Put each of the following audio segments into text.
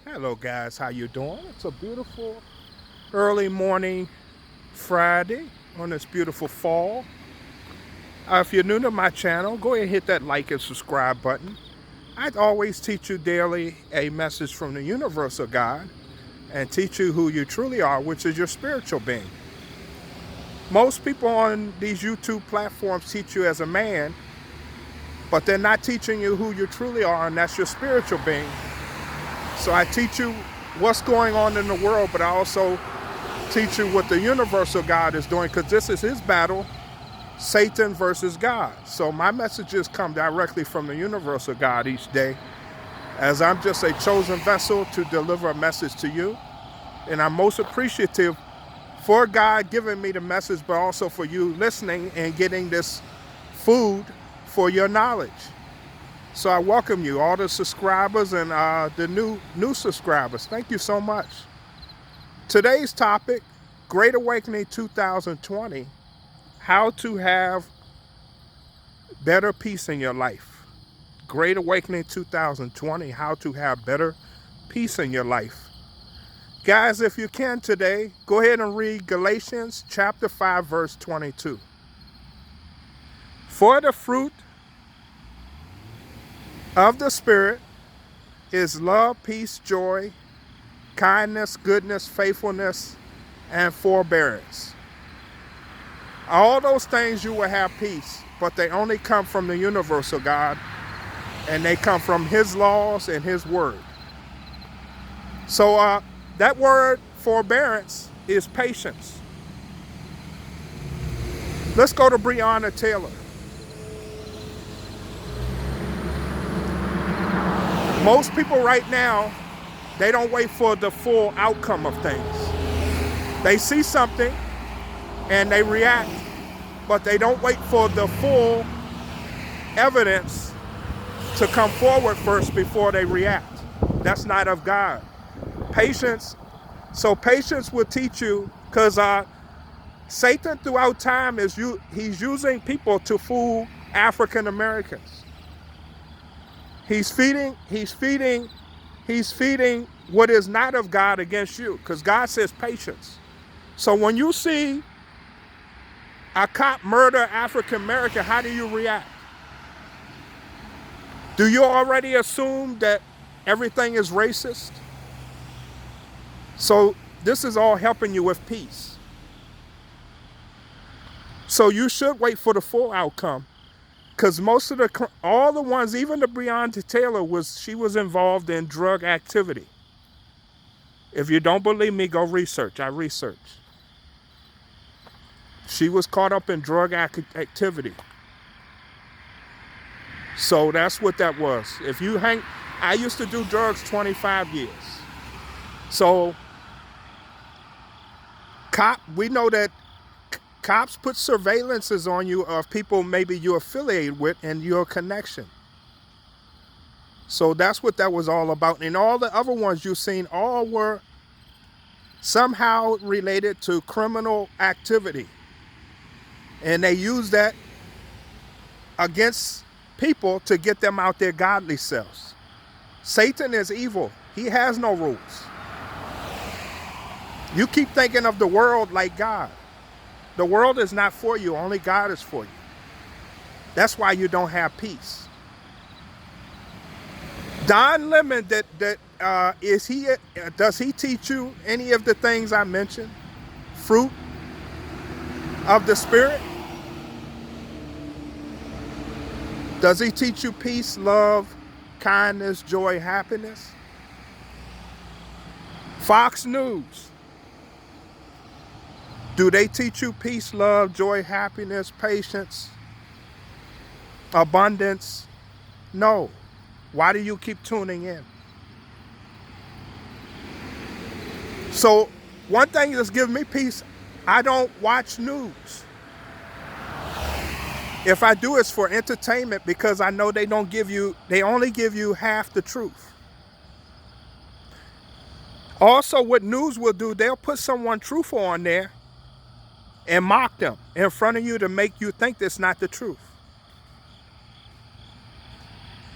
Hello guys, how you doing? It's a beautiful early morning Friday on this beautiful fall. If you're new to my channel, go ahead and hit that like and subscribe button. I always teach you daily a message from the universal God and teach you who you truly are, which is your spiritual being. Most people on these YouTube platforms teach you as a man, but they're not teaching you who you truly are, and that's your spiritual being. So I teach you what's going on in the world, but I also teach you what the universal God is doing, because this is his battle, Satan versus God. So my messages come directly from the universal God each day, as I'm just a chosen vessel to deliver a message to you. And I'm most appreciative for God giving me the message, but also for you listening and getting this food for your knowledge. So I welcome you, all the subscribers and the new subscribers. Thank you so much. Today's topic, Great Awakening 2020, how to have better peace in your life. Great Awakening 2020, how to have better peace in your life. Guys, if you can today, go ahead and read Galatians chapter 5, verse 22. For the fruit of the Spirit is love, peace, joy, kindness, goodness, faithfulness, and forbearance. All those things you will have peace, but they only come from the universal God, and they come from his laws and his word. So that word forbearance is patience. Let's go to Breonna Taylor. Most people right now, they don't wait for the full outcome of things. They see something and they react, but they don't wait for the full evidence to come forward first before they react. That's not of God. Patience. So patience will teach you, because Satan throughout time he's using people to fool African Americans. He's feeding what is not of God against you, because God says patience. So when you see a cop murder African American, how do you react? Do you already assume that everything is racist? So this is all helping you with peace. So you should wait for the full outcome, because all the ones, even the Breonna Taylor, she was involved in drug activity. If you don't believe me, go research. I researched. She was caught up in drug activity. So that's what that was. I used to do drugs 25 years. So we know that cops put surveillances on you of people maybe you're affiliated with and your connection. So that's what that was all about. And all the other ones you've seen, all were somehow related to criminal activity. And they use that against people to get them out their godly selves. Satan is evil. He has no rules. You keep thinking of the world like God. The world is not for you. Only God is for you. That's why you don't have peace. Don Lemon, does he teach you any of the things I mentioned? Fruit of the Spirit? Does he teach you peace, love, kindness, joy, happiness? Fox News. Do they teach you peace, love, joy, happiness, patience, abundance? No. Why do you keep tuning in? So one thing that's given me peace, I don't watch news. If I do, it's for entertainment, because I know they only give you half the truth. Also, what news will do, they'll put someone truthful on there and mock them in front of you to make you think that's not the truth.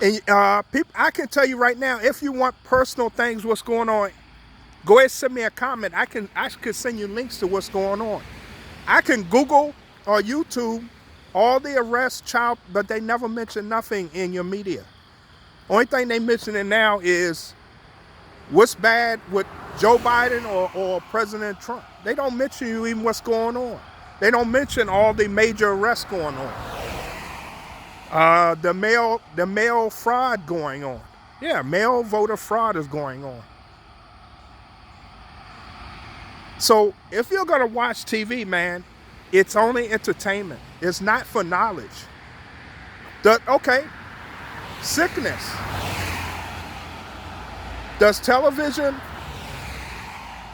And people, I can tell you right now, if you want personal things, what's going on, go ahead and send me a comment. I could send you links to what's going on. I can Google or YouTube all the arrests, child, but they never mention nothing in your media. Only thing they mentioning now is what's bad with Joe Biden or President Trump. They don't mention you even what's going on. They don't mention all the major arrests going on. The mail fraud going on. Yeah, mail voter fraud is going on. So if you're gonna watch TV, man, it's only entertainment. It's not for knowledge. Okay, sickness. Does television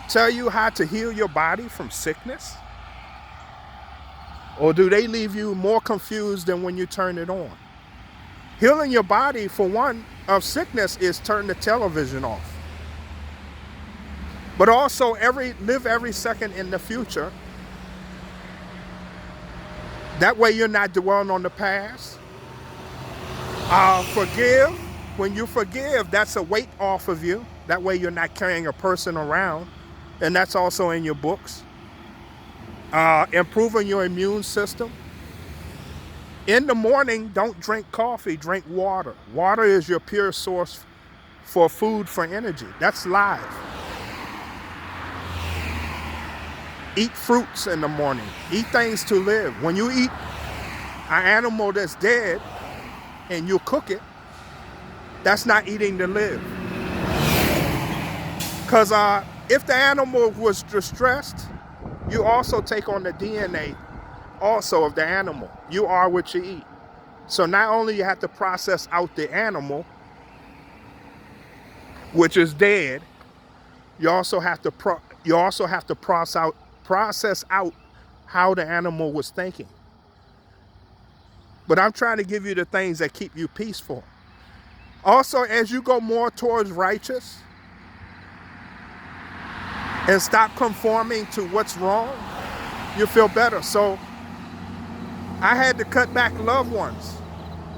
tell you how to heal your body from sickness? Or do they leave you more confused than when you turn it on? Healing your body, for one, of sickness is turn the television off. But also live every second in the future. That way you're not dwelling on the past. Forgive. When you forgive, that's a weight off of you. That way you're not carrying a person around. And that's also in your books. Improving your immune system. In the morning, don't drink coffee, drink water. Water is your pure source for food, for energy. That's live. Eat fruits in the morning. Eat things to live. When you eat an animal that's dead and you cook it, that's not eating to live. Because if the animal was distressed, you also take on the DNA also of the animal. You are what you eat. So not only you have to process out the animal, which is dead, you also have to process out how the animal was thinking. But I'm trying to give you the things that keep you peaceful. Also, as you go more towards righteous and stop conforming to what's wrong, you feel better. So I had to cut back loved ones.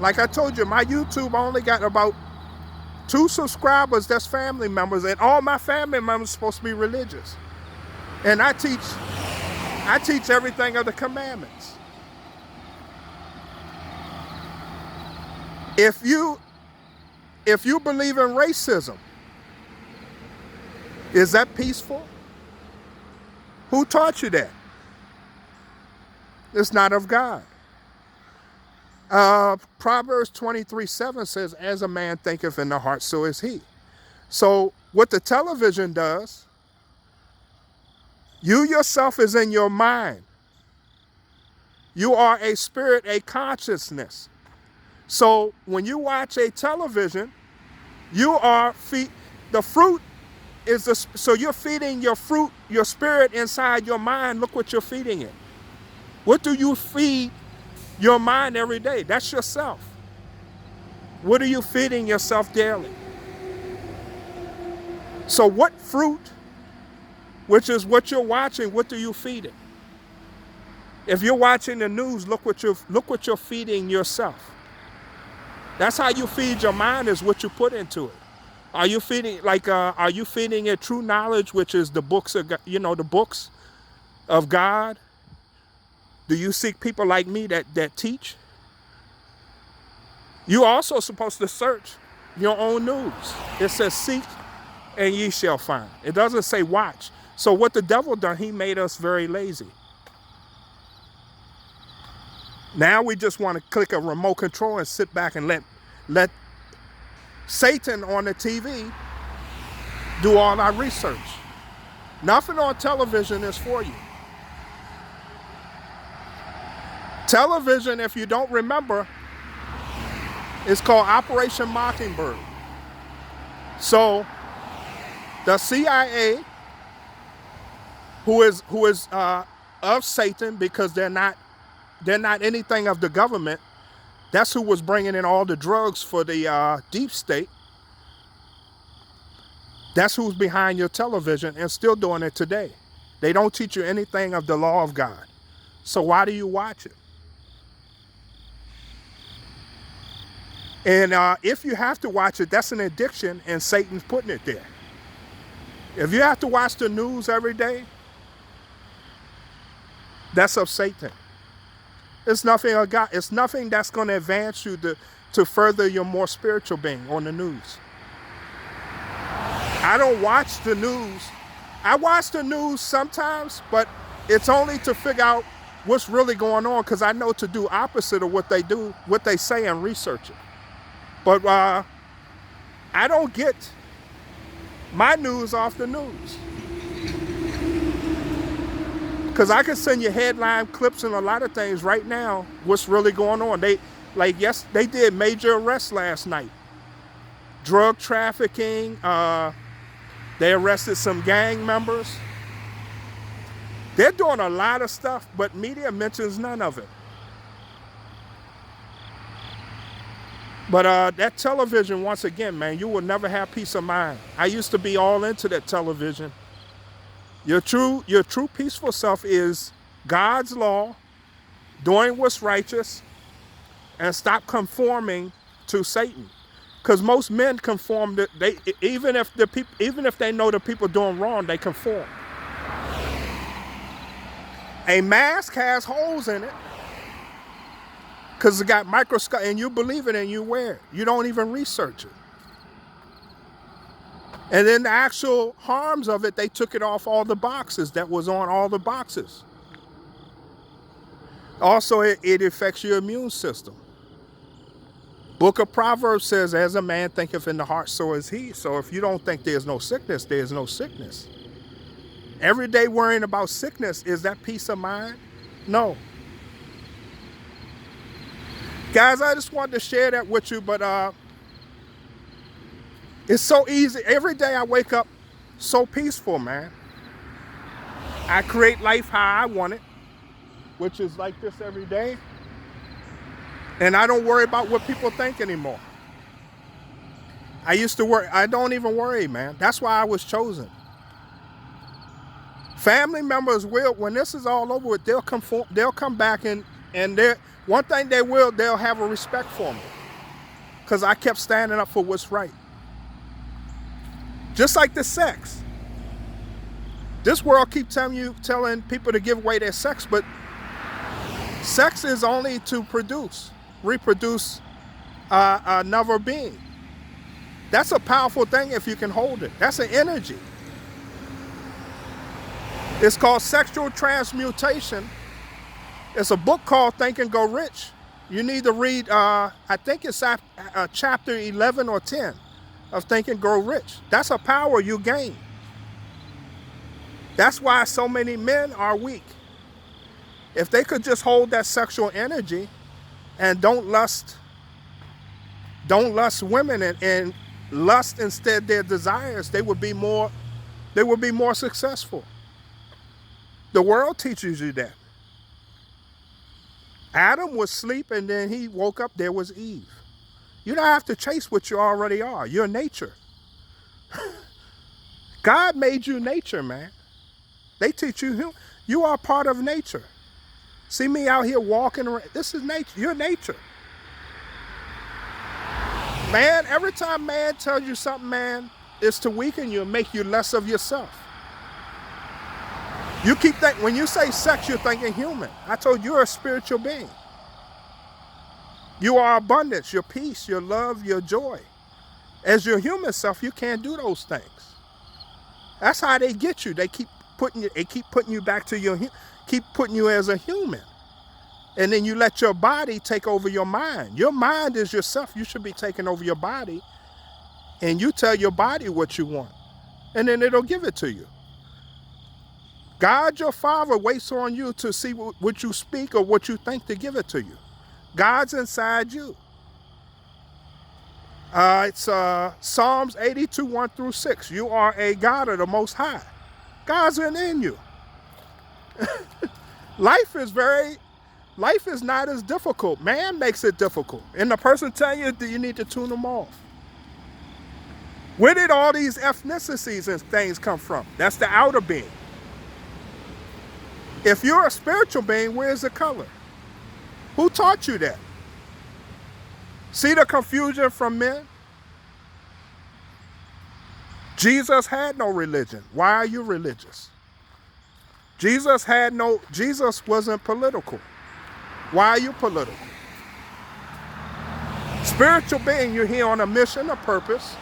Like I told you, my YouTube only got about 2 subscribers that's family members, and all my family members are supposed to be religious. And I teach everything of the commandments. If you believe in racism, is that peaceful? Who taught you that? It's not of God. Proverbs 23:7 says, as a man thinketh in the heart, so is he. So what the television does, you yourself is in your mind. You are a spirit, a consciousness. So when you watch a television, you are the fruit is so you're feeding your fruit, your spirit inside your mind. Look what you're feeding it. What do you feed your mind every day? That's yourself. What are you feeding yourself daily? So what fruit, which is what you're watching, what do you feed it? If you're watching the news, look what you're feeding yourself. That's how you feed your mind, is what you put into it. Are you feeding it true knowledge, which is the books of the books of God? Do you seek people like me that teach? You also supposed to search your own news. It says seek and ye shall find. It doesn't say watch. So what the devil done, he made us very lazy. Now we just want to click a remote control and sit back and let Satan on the TV do all our research. Nothing on television is for you. Television, if you don't remember, is called Operation Mockingbird. So the CIA, who is of Satan, because they're not anything of the government. That's who was bringing in all the drugs for the deep state. That's who's behind your television and still doing it today. They don't teach you anything of the law of God. So why do you watch it? And if you have to watch it, that's an addiction, and Satan's putting it there. If you have to watch the news every day, that's of Satan. It's nothing of God. It's nothing that's going to advance you to further your more spiritual being on the news. I don't watch the news. I watch the news sometimes, but it's only to figure out what's really going on, because I know to do opposite of what they say, and research it. But I don't get my news off the news, because I can send you headline clips and a lot of things right now, what's really going on. They did major arrests last night. Drug trafficking, they arrested some gang members. They're doing a lot of stuff, but media mentions none of it. But that television, once again, man, you will never have peace of mind. I used to be all into that television. Your true peaceful self is God's law, doing what's righteous, and stop conforming to Satan. Because most men conform. Even if they know the people doing wrong, they conform. A mask has holes in it because it got microscope, and you believe it and you wear it. You don't even research it. And then the actual harms of it, they took it off all the boxes that was on all the boxes. Also, it affects your immune system. Book of Proverbs says, as a man thinketh in the heart, so is he. So if you don't think there's no sickness, there's no sickness. Every day worrying about sickness, is that peace of mind? No. Guys, I just wanted to share that with you, but it's so easy. Every day I wake up so peaceful, man. I create life how I want it, which is like this every day. And I don't worry about what people think anymore. I used to worry. I don't even worry, man. That's why I was chosen. Family members will, when this is all over with, they'll come back and one thing they'll have a respect for me. Because I kept standing up for what's right. Just like the sex. This world keeps telling people to give away their sex, but sex is only to reproduce another being. That's a powerful thing if you can hold it. That's an energy. It's called sexual transmutation. It's a book called Think and Go Rich. You need to read, I think it's chapter 11 or 10 of Think and Grow Rich. That's a power you gain. That's why so many men are weak. If they could just hold that sexual energy and don't lust women and lust instead their desires, they would be more successful. The world teaches you that. Adam was asleep and then he woke up, there was Eve. You don't have to chase what you already are. You're nature. God made you nature, man. They teach you are part of nature. See me out here walking around. This is nature. You're nature. Man, every time man tells you something, man, it's to weaken you and make you less of yourself. You keep thinking, when you say sex, you're thinking human. I told you, you're a spiritual being. You are abundance, your peace, your love, your joy. As your human self, you can't do those things. That's how they get you. They keep putting you back to keep putting you as a human. And then you let your body take over your mind. Your mind is yourself. You should be taking over your body. And you tell your body what you want. And then it'll give it to you. God, your Father, waits on you to see what you speak or what you think to give it to you. God's inside you. It's Psalms 82, 1 through 6. You are a God of the Most High. God's in you. Life is not as difficult. Man makes it difficult. And the person telling you that you need to tune them off. Where did all these ethnicities and things come from? That's the outer being. If you're a spiritual being, where's the color? Who taught you that? See the confusion from men? Jesus had no religion. Why are you religious? Jesus wasn't political. Why are you political? Spiritual being, you're here on a mission, a purpose.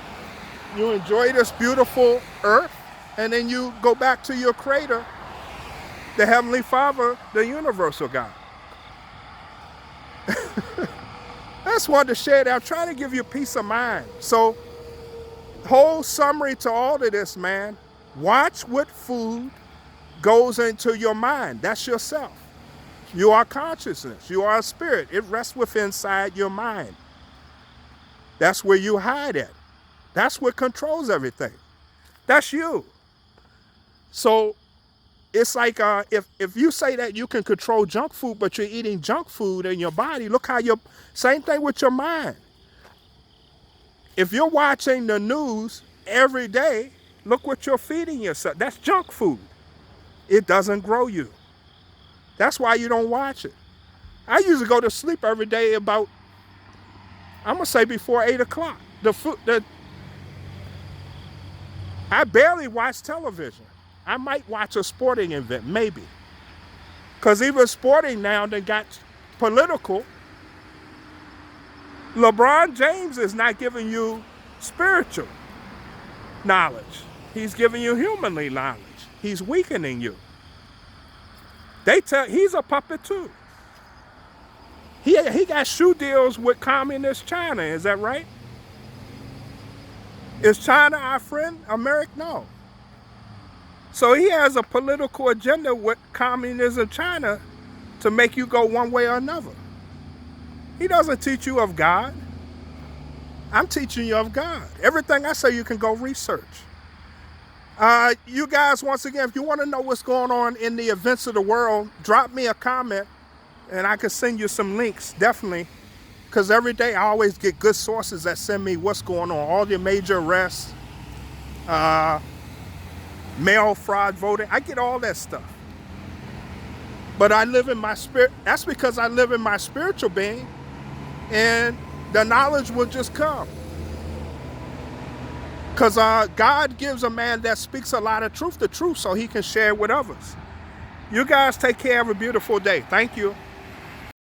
You enjoy this beautiful earth, and then you go back to your creator, the Heavenly Father, the universal God. I just wanted to share that. I'm trying to give you peace of mind. So, whole summary to all of this, man. Watch what food goes into your mind. That's yourself. You are consciousness. You are a spirit. It rests within inside your mind. That's where you hide at. That's what controls everything. That's you. So it's like if you say that you can control junk food, but you're eating junk food in your body, look how same thing with your mind. If you're watching the news every day, look what you're feeding yourself. That's junk food. It doesn't grow you. That's why you don't watch it. I usually go to sleep every day about, I'm going to say before 8 o'clock. I barely watch television. I might watch a sporting event, maybe. Because even sporting now, they got political. LeBron James is not giving you spiritual knowledge. He's giving you humanly knowledge. He's weakening you. He's a puppet too. He got shoe deals with communist China, is that right? Is China our friend? America? No. So he has a political agenda with communism China to make you go one way or another. He doesn't teach you of God. I'm teaching you of God. Everything I say you can go research. You guys, once again, if you want to know what's going on in the events of the world, drop me a comment and I can send you some links, definitely. Because every day I always get good sources that send me what's going on. All the major arrests, mail fraud voting. I get all that stuff. But I live in my spirit. That's because I live in my spiritual being. And the knowledge will just come. Because God gives a man that speaks a lot of truth, the truth, so he can share it with others. You guys take care. Have a beautiful day. Thank you.